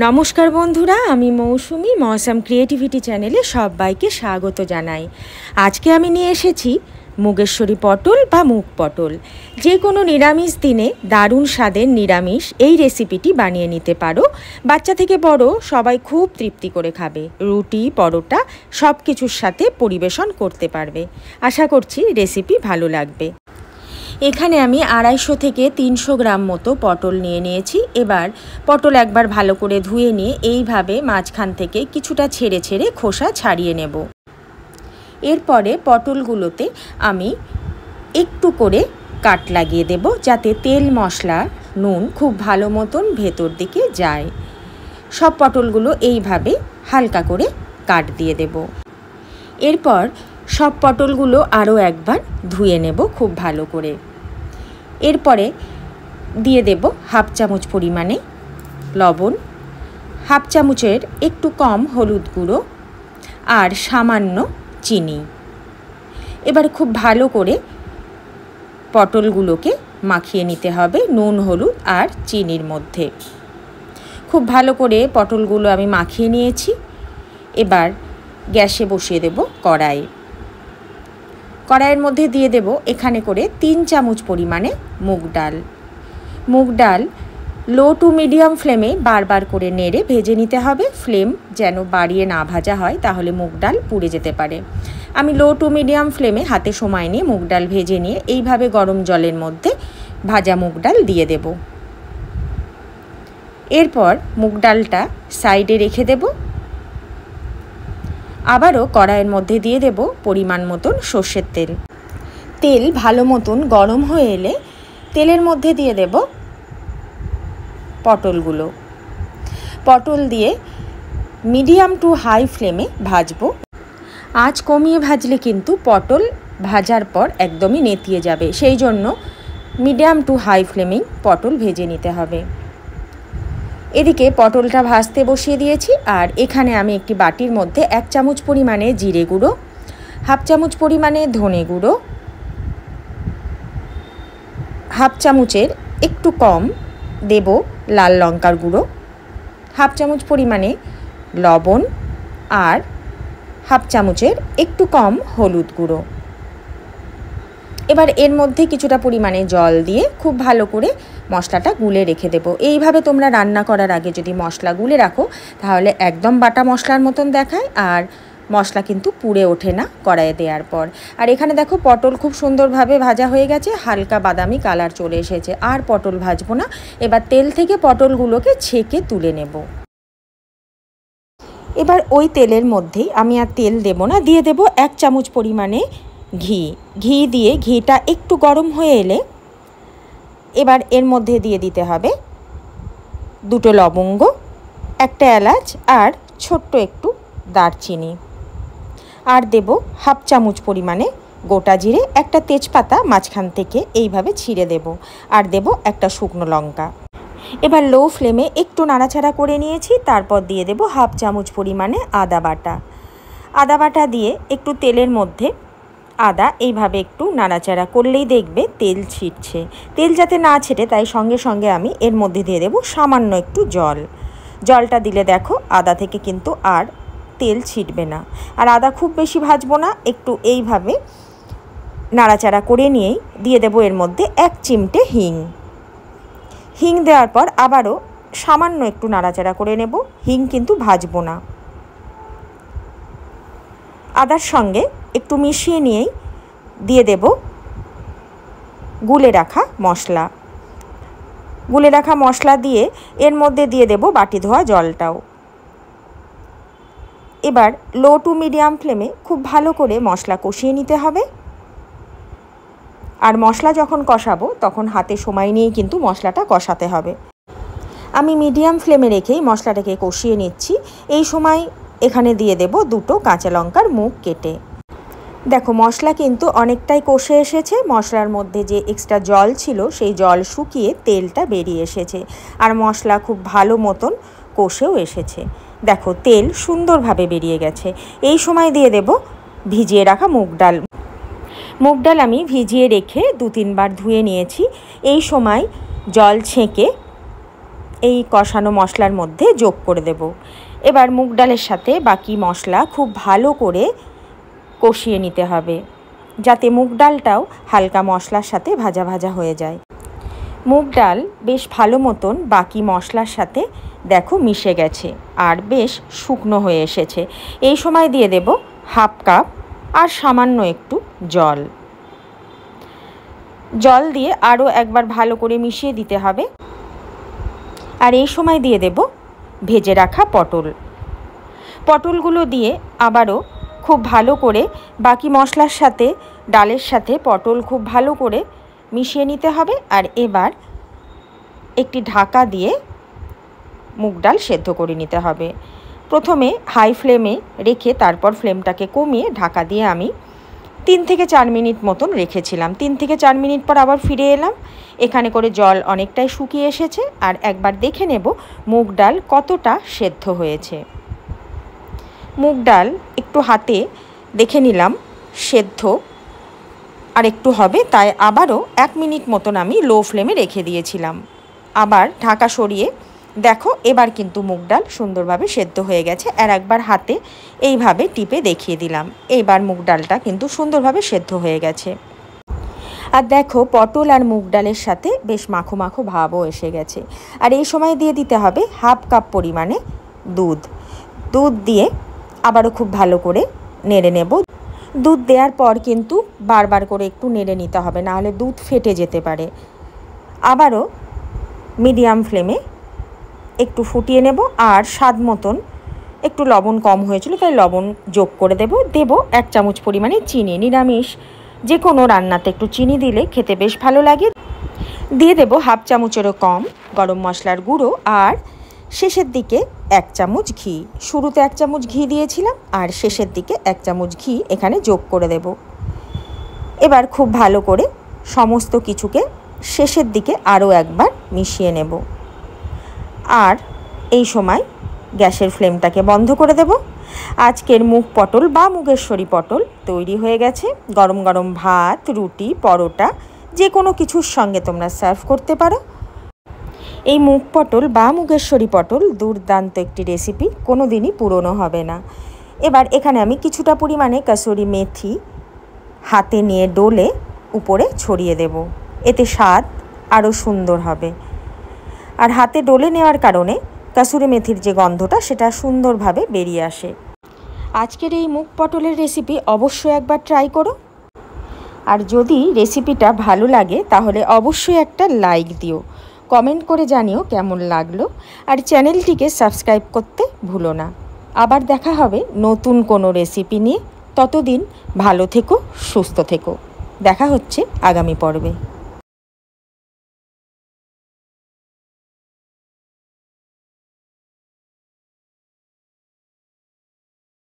নমস্কার বন্ধুরা, আমি মৌসুমি মৌসাম ক্রিয়েটিভিটি চ্যানেলে সবাইকে স্বাগত জানাই। আজকে আমি নিয়ে এসেছি মুগেশ্বরী পটল বা মুগ পটল। যে কোনো নিরামিষ দিনে দারুণ স্বাদের নিরামিষ এই রেসিপিটি বানিয়ে নিতে পারো। বাচ্চা থেকে বড় সবাই খুব তৃপ্তি করে খাবে। রুটি, পরোটা সব কিছুর সাথে পরিবেশন করতে পারবে। আশা করছি রেসিপি ভালো লাগবে। এখানে আমি 250 থেকে 300 গ্রাম মতো পটল নিয়েছি। এবার পটল একবার ভালো করে ধুয়ে নিয়ে এইভাবে মাঝখান থেকে কিছুটা ছেড়ে ছেড়ে খোসা ছাড়িয়ে নেব। এরপরে পটলগুলোতে আমি একটু করে কাট লাগিয়ে দেব, যাতে তেল, মশলা, নুন খুব ভালো মতন ভেতর দিকে যায়। সব পটলগুলো এইভাবে হালকা করে কাট দিয়ে দেব। এরপর সব পটলগুলো আরও একবার ধুয়ে নেব খুব ভালো করে। এরপরে দিয়ে দেব হাফ চামচ পরিমাণে লবণ, হাফ চামচের একটু কম হলুদ গুঁড়ো আর সামান্য চিনি। এবার খুব ভালো করে পটলগুলোকে মাখিয়ে নিতে হবে নুন, হলুদ আর চিনির মধ্যে। খুব ভালো করে পটলগুলো আমি মাখিয়ে নিয়েছি। এবার গ্যাসে বসিয়ে দেব কড়াই। কড়াইয়ের মধ্যে দিয়ে দেব এখানে করে 3 চামচ পরিমাণে মুগ ডাল। মুগ ডাল লো টু মিডিয়াম ফ্লেমে বারবার করে নেড়ে ভেজে নিতে হবে। ফ্লেম যেন বাড়িয়ে না ভাজা হয়, তাহলে মুগ ডাল পুড়ে যেতে পারে। আমি লো টু মিডিয়াম ফ্লেমে হাতে সময় নিয়ে মুগ ডাল ভেজে নিয়ে এইভাবে গরম জলের মধ্যে ভাজা মুগ ডাল দিয়ে দেব। এরপর মুগ ডালটা সাইডে রেখে দেব। আবারও কড়াইয়ের মধ্যে দিয়ে দেব পরিমাণ মতন সর্ষের তেল। তেল ভালো মতন গরম হয়ে এলে তেলের মধ্যে দিয়ে দেব পটলগুলো। পটল দিয়ে মিডিয়াম টু হাই ফ্লেমে ভাজবো। আঁচ কমিয়ে ভাজলে কিন্তু পটল ভাজার পর একদমই নেতিয়ে যাবে, সেই জন্য মিডিয়াম টু হাই ফ্লেমেই পটল ভেজে নিতে হবে। এদিকে পটলটা ভাজতে বসিয়ে দিয়েছি। আর এখানে আমি একটি বাটির মধ্যে 1 চামচ পরিমাণে জিরে গুঁড়ো, হাফ চামচ পরিমাণে ধনে গুঁড়ো, হাফ চামচের একটু কম দেব লাল লঙ্কার গুঁড়ো, হাফ চামচ পরিমাণে লবণ আর হাফ চামচের একটু কম হলুদ গুঁড়ো। এবার এর মধ্যে কিছুটা পরিমাণে জল দিয়ে খুব ভালো করে মশলাটা গুলে রেখে দেব। এইভাবে তোমরা রান্না করার আগে যদি মশলা গুলে রাখো তাহলে একদম বাটা মশলার মতন দেখায়, আর মশলা কিন্তু পুড়ে ওঠে না কড়াইয়ে দেওয়ার পর। আর এখানে দেখো পটল খুব সুন্দরভাবে ভাজা হয়ে গেছে, হালকা বাদামি কালার চলে এসেছে। আর পটল ভাজবো না, এবার তেল থেকে পটলগুলোকে ছেঁকে তুলে নেব। এবার ওই তেলের মধ্যেই আমি আর তেল দেব না, দিয়ে দেব 1 চামচ পরিমাণে ঘি দিয়ে ঘিটা একটু গরম হয়ে এলে এবার এর মধ্যে দিয়ে দিতে হবে 2টো লবঙ্গ, 1টা এলাচ আর ছোট্ট একটু দারচিনি। আর দেব হাফ চামচ পরিমাণে গোটা জিরে, 1টা তেজপাতা মাঝখান থেকে এইভাবে ছিঁড়ে দেব। আর দেব 1টা শুকনো লঙ্কা। এবার লো ফ্লেমে একটু নাড়াচাড়া করে নিয়েছি। তারপর দিয়ে দেব হাফ চামচ পরিমাণে আদা বাটা। আদা বাটা দিয়ে একটু তেলের মধ্যে আদা এইভাবে একটু নাড়াচাড়া করলেই দেখবে তেল ছিটছে। তেল যাতে না ছেটে তাই সঙ্গে সঙ্গে আমি এর মধ্যে দিয়ে দেব সামান্য একটু জল। জলটা দিলে দেখো আদা থেকে কিন্তু আর তেল ছিটবে না। আর আদা খুব বেশি ভাজবো না, একটু এইভাবে নাড়াচাড়া করে নিয়েই দিয়ে দেব এর মধ্যে 1 চিমটে হিং দেওয়ার পর আবারও সামান্য একটু নাড়াচাড়া করে নেব। হিং কিন্তু ভাজবো না। আদার সঙ্গে একটু মিশিয়ে নিয়েই দিয়ে দেব গুলে রাখা মশলা। গুলে রাখা মশলা দিয়ে এর মধ্যে দিয়ে দেব বাটি ধোয়া জলটাও। এবার লো টু মিডিয়াম ফ্লেমে খুব ভালো করে মশলা কষিয়ে নিতে হবে। আর মশলা যখন কষাবো তখন হাতে সময় নিয়েই কিন্তু মশলাটা কষাতে হবে। আমি মিডিয়াম ফ্লেমে রেখেই মশলাটাকে কষিয়ে নিচ্ছি। এই সময় এখানে দিয়ে দেব 2টো কাঁচা লঙ্কার মুখ কেটে। দেখো মশলা কিন্তু অনেকটাই কষে এসেছে। মশলার মধ্যে যে এক্সট্রা জল ছিল সেই জল শুকিয়ে তেলটা বেরিয়ে এসেছে। আর মশলা খুব ভালো মতন কষেও এসেছে। দেখো তেল সুন্দরভাবে বেরিয়ে গেছে। এই সময় দিয়ে দেব ভিজিয়ে রাখা মুগ ডাল। মুগ ডাল আমি ভিজিয়ে রেখে 2-3 বার ধুয়ে নিয়েছি। এই সময় জল ছেঁকে এই কষানো মশলার মধ্যে যোগ করে দেব। এবার মুগ ডালের সাথে বাকি মশলা খুব ভালো করে কষিয়ে নিতে হবে, যাতে মুগ ডালটাও হালকা মশলার সাথে ভাজা ভাজা হয়ে যায়। মুগ ডাল বেশ ভালো মতন বাকি মশলার সাথে দেখো মিশে গেছে আর বেশ শুকনো হয়ে এসেছে। এই সময় দিয়ে দেব হাফ কাপ আর সামান্য একটু জল। জল দিয়ে আরও একবার ভালো করে মিশিয়ে দিতে হবে। আর এই সময় দিয়ে দেব ভেজে রাখা পটল। পটলগুলো দিয়ে আবারও খুব ভালো করে বাকি মশলার সাথে ডালের সাথে পটল খুব ভালো করে মিশিয়ে নিতে হবে। আর এবার একটি ঢাকা দিয়ে মুগ ডাল সেদ্ধ করে নিতে হবে। প্রথমে হাই ফ্লেমে রেখে তারপর ফ্লেমটাকে কমিয়ে ঢাকা দিয়ে আমি 3 থেকে 4 মিনিট মতন রেখেছিলাম। 3 থেকে 4 মিনিট পর আবার ফিরে এলাম। এখানে করে জল অনেকটাই শুকিয়ে এসেছে। আর একবার দেখে নেব মুগ ডাল কতটা সেদ্ধ হয়েছে। মুগ ডাল একটু হাতে দেখে নিলাম সেদ্ধ আর একটু হবে, তাই আবারও 1 মিনিট মতন আমি লো ফ্লেমে রেখে দিয়েছিলাম। আবার ঢাকা সরিয়ে দেখো এবার কিন্তু মুগ ডাল সুন্দরভাবে সেদ্ধ হয়ে গেছে। আর একবার হাতে এইভাবে টিপে দেখিয়ে দিলাম, এইবার মুগ ডালটা কিন্তু সুন্দরভাবে সেদ্ধ হয়ে গেছে। আর দেখো পটল আর মুগ ডালের সাথে বেশ মাখো মাখো ভাবও এসে গেছে। আর এই সময় দিয়ে দিতে হবে হাফ কাপ পরিমাণে দুধ। দুধ দিয়ে আবারও খুব ভালো করে নেড়ে নেব। দুধ দেওয়ার পর কিন্তু বারবার করে একটু নেড়ে নিতে হবে, নাহলে দুধ ফেটে যেতে পারে। আবারও মিডিয়াম ফ্লেমে একটু ফুটিয়ে নেব। আর স্বাদ মতন একটু লবণ কম হয়েছিল, তাই লবণ যোগ করে দেব। 1 চামচ পরিমাণে চিনি। নিরামিষ যে কোনো রান্নাতে একটু চিনি দিলে খেতে বেশ ভালো লাগে। দিয়ে দেব হাফ চামচেরও কম গরম মশলার গুঁড়ো। আর শেষের দিকে 1 চামচ ঘি। শুরুতে 1 চামচ ঘি দিয়েছিলাম আর শেষের দিকে 1 চামচ ঘি এখানে যোগ করে দেব। এবার খুব ভালো করে সমস্ত কিছুকে শেষের দিকে আরও একবার মিশিয়ে নেব। আর এই সময় গ্যাসের ফ্লেমটাকে বন্ধ করে দেব। আজকের মুগ পটল বা মুগেশ্বরী পটল তৈরি হয়ে গেছে। গরম গরম ভাত, রুটি, পরোটা যে কোনো কিছুর সঙ্গে তোমরা সার্ভ করতে পারো। এই মুগ পটল বা মুগেশ্বরী পটল দুর্দান্ত একটি রেসিপি, কোনো দিনই পুরনো হবে না। এবার এখানে আমি কিছুটা পরিমাণে কাসুরি মেথি হাতে নিয়ে ডলে উপরে ছড়িয়ে দেব, এতে স্বাদ আরও সুন্দর হবে। আর হাতে ডলে নেওয়ার কারণে কাসুরি মেথির যে গন্ধটা সেটা সুন্দরভাবে বেরিয়ে আসে। আজকের এই মুগ পটলের রেসিপি অবশ্যই একবার ট্রাই করো। আর যদি রেসিপিটা ভালো লাগে তাহলে অবশ্যই একটা লাইক দিও, কমেন্ট করে জানিও কেমন লাগলো। আর চ্যানেলটিকে সাবস্ক্রাইব করতে ভুলো না। আবার দেখা হবে নতুন কোনো রেসিপি নিয়ে। ততদিন ভালো থেকো, সুস্থ থেকো। দেখা হচ্ছে আগামী পর্বে।